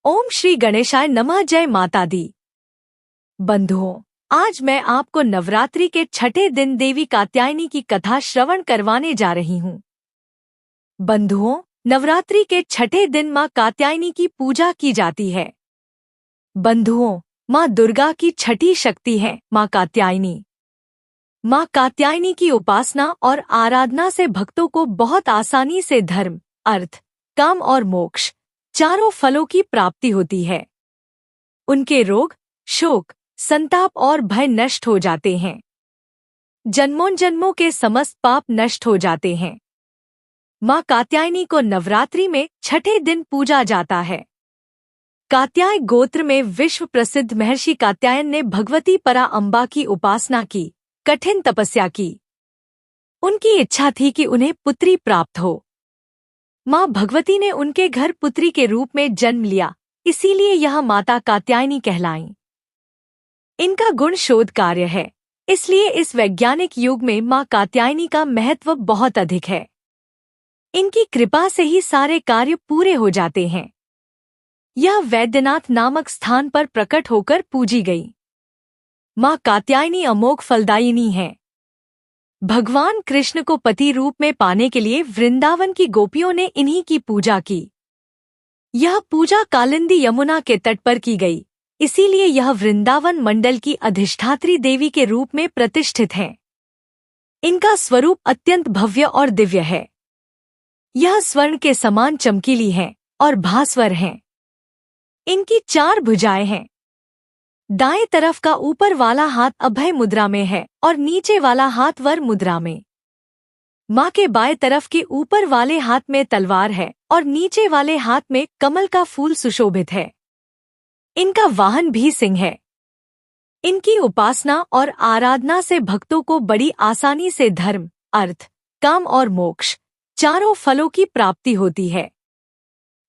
ओम श्री गणेशाय नमः। जय माता दी। बंधुओं, आज मैं आपको नवरात्रि के छठे दिन देवी कात्यायनी की कथा श्रवण करवाने जा रही हूँ। बंधुओं, नवरात्रि के छठे दिन माँ कात्यायनी की पूजा की जाती है। बंधुओं, माँ दुर्गा की छठी शक्ति है माँ कात्यायनी। माँ कात्यायनी की उपासना और आराधना से भक्तों को बहुत आसानी से धर्म, अर्थ, काम और मोक्ष चारों फलों की प्राप्ति होती है। उनके रोग, शोक, संताप और भय नष्ट हो जाते हैं। जन्मों जन्मों के समस्त पाप नष्ट हो जाते हैं। माँ कात्यायनी को नवरात्रि में छठे दिन पूजा जाता है। कात्याय गोत्र में विश्व प्रसिद्ध महर्षि कात्यायन ने भगवती परा अम्बा की उपासना की, कठिन तपस्या की। उनकी इच्छा थी कि उन्हें पुत्री प्राप्त हो। माँ भगवती ने उनके घर पुत्री के रूप में जन्म लिया, इसीलिए यह माता कात्यायनी कहलाईं। इनका गुण शोध कार्य है, इसलिए इस वैज्ञानिक युग में माँ कात्यायनी का महत्व बहुत अधिक है। इनकी कृपा से ही सारे कार्य पूरे हो जाते हैं। यह वैद्यनाथ नामक स्थान पर प्रकट होकर पूजी गई। माँ कात्यायनी अमोघ फलदायिनी है। भगवान कृष्ण को पति रूप में पाने के लिए वृंदावन की गोपियों ने इन्हीं की पूजा की। यह पूजा कालिंदी यमुना के तट पर की गई, इसीलिए यह वृंदावन मंडल की अधिष्ठात्री देवी के रूप में प्रतिष्ठित है। इनका स्वरूप अत्यंत भव्य और दिव्य है। यह स्वर्ण के समान चमकीली है और भास्वर हैं। इनकी 4 भुजाएं हैं। दाएं तरफ का ऊपर वाला हाथ अभय मुद्रा में है और नीचे वाला हाथ वर मुद्रा में। माँ के बाएं तरफ के ऊपर वाले हाथ में तलवार है और नीचे वाले हाथ में कमल का फूल सुशोभित है। इनका वाहन भी सिंह है। इनकी उपासना और आराधना से भक्तों को बड़ी आसानी से धर्म, अर्थ, काम और मोक्ष चारों फलों की प्राप्ति होती है।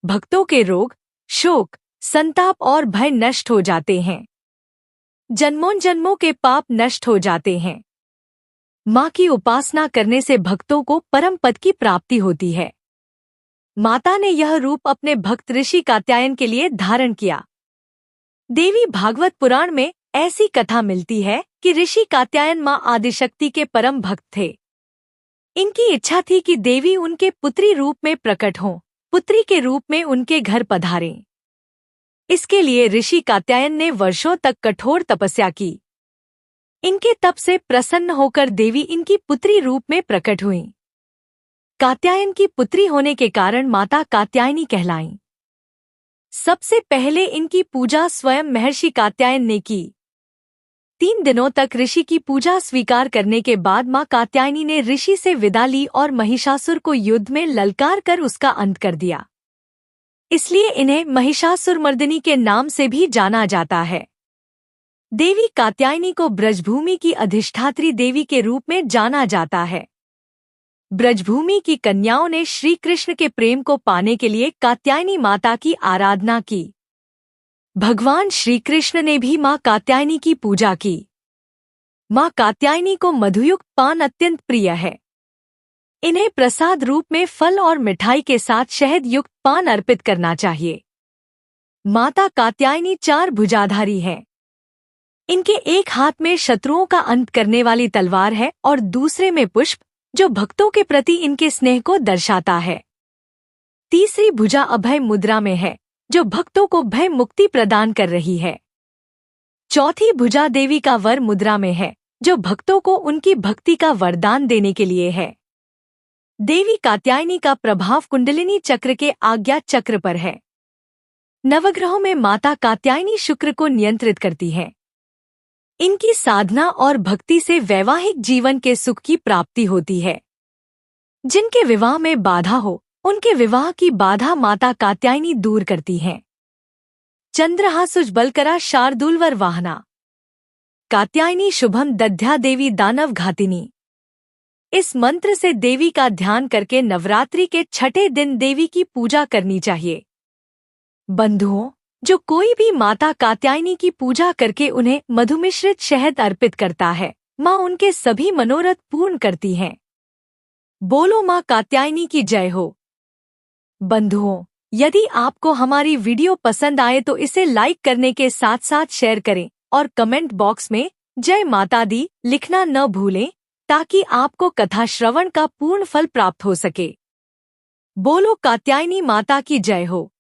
भक्तों के रोग, शोक, संताप और भय नष्ट हो जाते हैं। जन्मों जन्मों के पाप नष्ट हो जाते हैं। माँ की उपासना करने से भक्तों को परम पद की प्राप्ति होती है। माता ने यह रूप अपने भक्त ऋषि कात्यायन के लिए धारण किया। देवी भागवत पुराण में ऐसी कथा मिलती है कि ऋषि कात्यायन माँ आदिशक्ति के परम भक्त थे। इनकी इच्छा थी कि देवी उनके पुत्री रूप में प्रकट हों, पुत्री के रूप में उनके घर पधारें। इसके लिए ऋषि कात्यायन ने वर्षों तक कठोर तपस्या की। इनके तप से प्रसन्न होकर देवी इनकी पुत्री रूप में प्रकट हुईं। कात्यायन की पुत्री होने के कारण माता कात्यायनी कहलाईं। सबसे पहले इनकी पूजा स्वयं महर्षि कात्यायन ने की। 3 दिनों तक ऋषि की पूजा स्वीकार करने के बाद माँ कात्यायनी ने ऋषि से विदा ली और महिषासुर को युद्ध में ललकार कर उसका अंत कर दिया। इसलिए इन्हें महिषासुरमर्दिनी के नाम से भी जाना जाता है। देवी कात्यायनी को ब्रजभूमि की अधिष्ठात्री देवी के रूप में जाना जाता है। ब्रजभूमि की कन्याओं ने श्री कृष्ण के प्रेम को पाने के लिए कात्यायनी माता की आराधना की। भगवान श्री कृष्ण ने भी माँ कात्यायनी की पूजा की। माँ कात्यायनी को मधुयुक्त पान अत्यंत प्रिय है। इन्हें प्रसाद रूप में फल और मिठाई के साथ शहद युक्त पान अर्पित करना चाहिए। माता कात्यायनी 4 भुजाधारी हैं। इनके एक हाथ में शत्रुओं का अंत करने वाली तलवार है और दूसरे में पुष्प, जो भक्तों के प्रति इनके स्नेह को दर्शाता है। तीसरी भुजा अभय मुद्रा में है, जो भक्तों को भय मुक्ति प्रदान कर रही है। चौथी भुजा देवी का वर मुद्रा में है, जो भक्तों को उनकी भक्ति का वरदान देने के लिए है। देवी कात्यायनी का प्रभाव कुंडलिनी चक्र के आज्ञा चक्र पर है। नवग्रहों में माता कात्यायनी शुक्र को नियंत्रित करती है। इनकी साधना और भक्ति से वैवाहिक जीवन के सुख की प्राप्ति होती है। जिनके विवाह में बाधा हो, उनके विवाह की बाधा माता कात्यायनी दूर करती हैं। चंद्रहासुजबलकरा शार्दूलवर वाहना। कात्यायनी शुभम दध्या देवी दानव घातिनी। इस मंत्र से देवी का ध्यान करके नवरात्रि के छठे दिन देवी की पूजा करनी चाहिए। बंधुओं, जो कोई भी माता कात्यायनी की पूजा करके उन्हें मधुमिश्रित शहद अर्पित करता है, माँ उनके सभी मनोरथ पूर्ण करती हैं। बोलो माँ कात्यायनी की जय हो। बंधुओं, यदि आपको हमारी वीडियो पसंद आए तो इसे लाइक करने के साथ साथ शेयर करें और कमेंट बॉक्स में जय माता दी लिखना न भूलें ताकि आपको कथा श्रवण का पूर्ण फल प्राप्त हो सके। बोलो कात्यायनी माता की जय हो।